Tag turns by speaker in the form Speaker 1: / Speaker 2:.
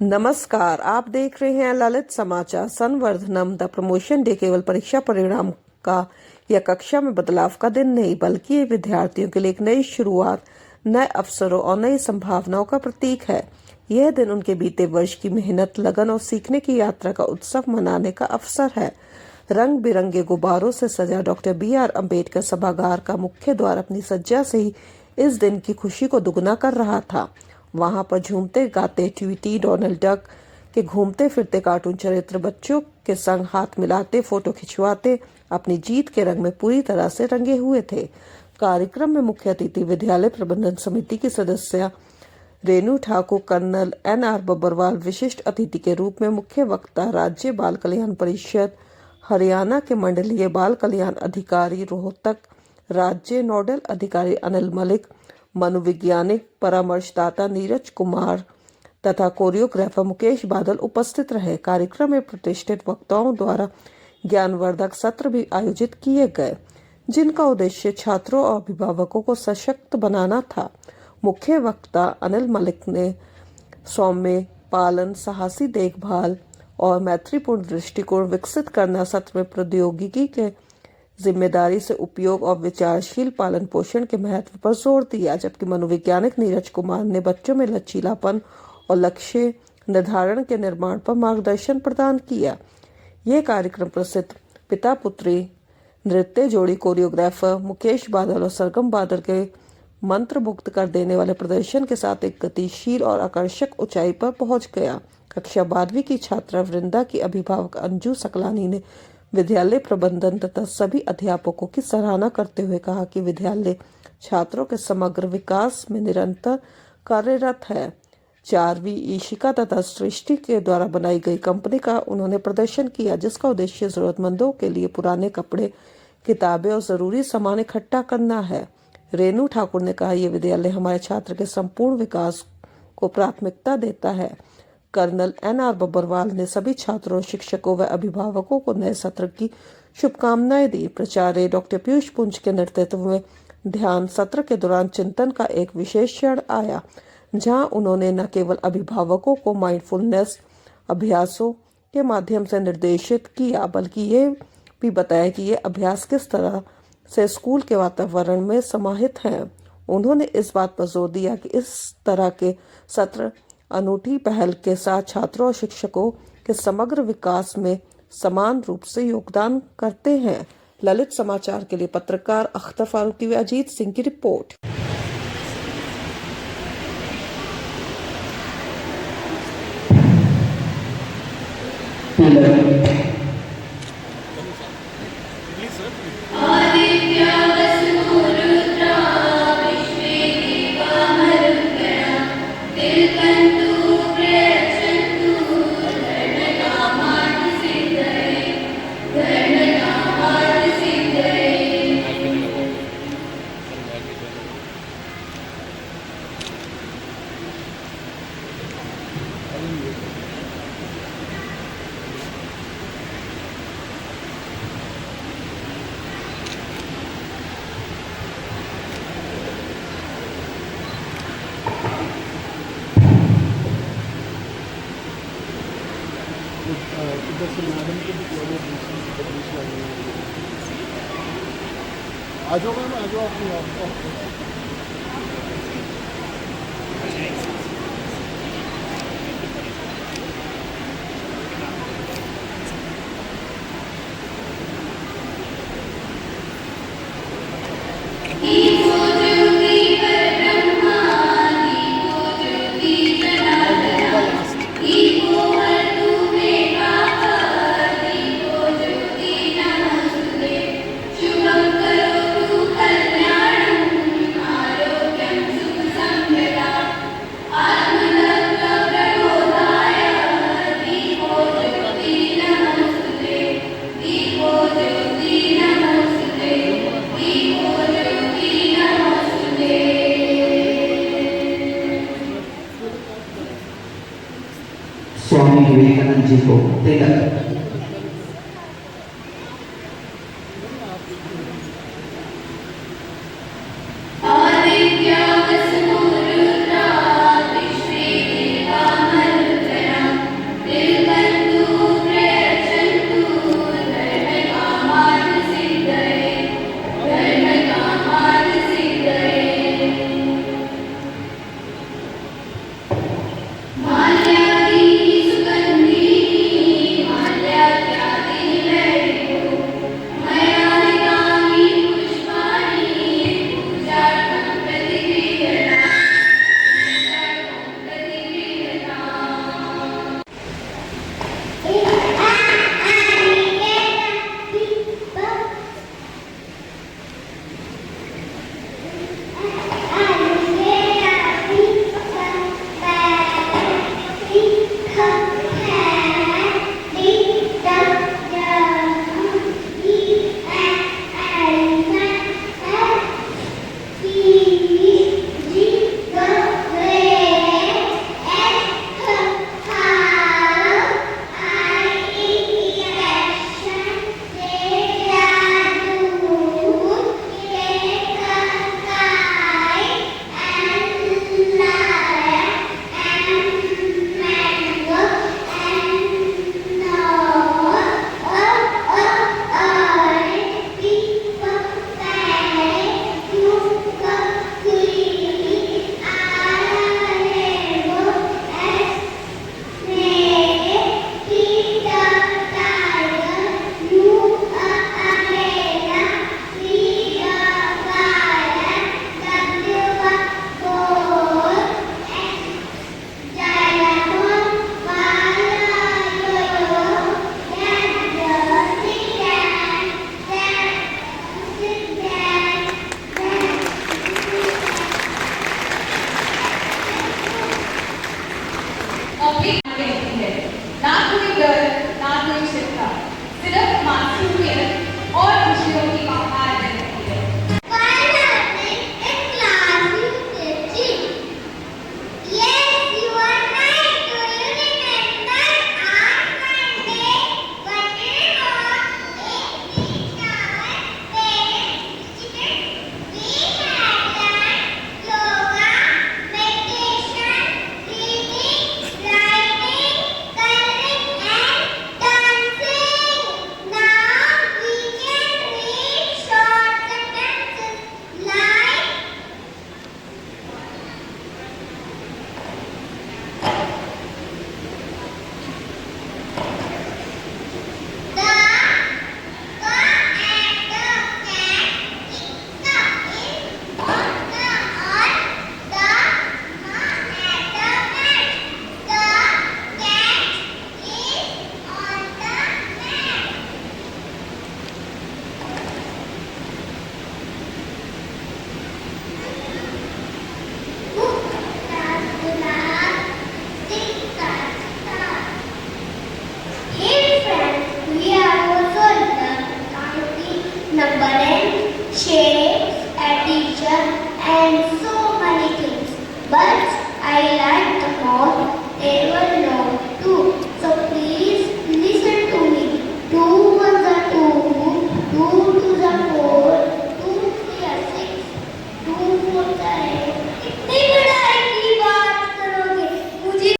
Speaker 1: नमस्कार, आप देख रहे हैं ललित समाचार। संवर्धनम द प्रमोशन डे केवल परीक्षा परिणाम का या कक्षा में बदलाव का दिन नहीं, बल्कि ये विद्यार्थियों के लिए एक नई शुरुआत, नए अवसरों और नई संभावनाओं का प्रतीक है। यह दिन उनके बीते वर्ष की मेहनत, लगन और सीखने की यात्रा का उत्सव मनाने का अवसर है। रंग बिरंगे गुब्बारों से सजा डॉक्टर BR अम्बेडकर सभागार का मुख्य द्वार अपनी सज्जा से ही इस दिन की खुशी को दुगना कर रहा था। वहां पर झूमते गाते ट्वीटी, डोनाल्ड डक के घूमते फिरते कार्टून चरित्र बच्चों के संग हाथ मिलाते, फोटो खिंचवाते अपनी जीत के रंग में पूरी तरह से रंगे हुए थे। कार्यक्रम में मुख्य अतिथि विद्यालय प्रबंधन समिति की सदस्य रेनू ठाकुर, कर्नल NR बब्बरवाल, विशिष्ट अतिथि के रूप में मुख्य वक्ता राज्य बाल कल्याण परिषद हरियाणा के मंडलीय बाल कल्याण अधिकारी रोहतक, राज्य नोडल अधिकारी अनिल मलिक, मनोवैज्ञानिक परामर्शदाता नीरज कुमार तथा कोरियोग्राफर मुकेश बादल उपस्थित रहे। कार्यक्रम में प्रतिष्ठित वक्ताओं द्वारा ज्ञानवर्धक सत्र भी आयोजित किए गए, जिनका उद्देश्य छात्रों और अभिभावकों को सशक्त बनाना था। मुख्य वक्ता अनिल मलिक ने सौम्य पालन, साहसी देखभाल और मैत्रीपूर्ण दृष्टिकोण विकसित करना, सत्र में प्रौद्योगिकी के जिम्मेदारी से उपयोग और विचारशील पालन पोषण के महत्व पर जोर दिया, जबकि मनोवैज्ञानिक नीरज कुमार ने बच्चों में लचीलापन और लक्ष्य निर्धारण के निर्माण पर मार्गदर्शन प्रदान किया। ये कार्यक्रम प्रसिद्ध पिता पुत्री नृत्य जोड़ी कोरियोग्राफर मुकेश बादल और सरगम बादल के मंत्रमुग्ध कर देने वाले प्रदर्शन के साथ एक गतिशील और आकर्षक ऊंचाई पर पहुंच गया। कक्षा 12वीं की छात्रा वृंदा की अभिभावक अंजू सकलानी ने विद्यालय प्रबंधन तथा सभी अध्यापकों की सराहना करते हुए कहा कि विद्यालय छात्रों के समग्र विकास में निरंतर कार्यरत है। 4वीं ईशिका तथा सृष्टि के द्वारा बनाई गई कंपनी का उन्होंने प्रदर्शन किया, जिसका उद्देश्य जरूरतमंदों के लिए पुराने कपड़े, किताबें और जरूरी सामान इकट्ठा करना है। रेनू ठाकुर ने कहा, यह विद्यालय हमारे छात्र के संपूर्ण विकास को प्राथमिकता देता है। कर्नल NR बब्बरवाल ने सभी छात्रों, शिक्षकों व अभिभावकों को नए सत्र की शुभकामनाएं दी। प्राचार्य डॉक्टर पीयूष पुंज के नेतृत्व में ध्यान सत्र के दौरान चिंतन का एक विशेष क्षण आया, जहां उन्होंने न केवल अभिभावकों को माइंडफुलनेस अभ्यासों के माध्यम से निर्देशित किया, बल्कि ये भी बताया कि ये अभ्यास किस तरह से स्कूल के वातावरण में समाहित हैं। उन्होंने इस बात पर जोर दिया कि इस तरह के सत्र अनूठी पहल के साथ छात्रों और शिक्षकों के समग्र विकास में समान रूप से योगदान करते हैं। ललित समाचार के लिए पत्रकार अख्तर फारूकी व अजीत सिंह की रिपोर्ट।
Speaker 2: आ जाओ मैम, आ जाओ अपनी
Speaker 3: स्वामी विवेकानंद जी को तिलक।
Speaker 4: आदित्य वसुरुद्रा विश्वे देवा मरुद्गणा रहती है, ना कोई डर, ना कोई चिंता, सिर्फ मासूमियत और खुशियों की बहार रहती है।
Speaker 5: Shapes, addition, and so many things. But I like them all. They were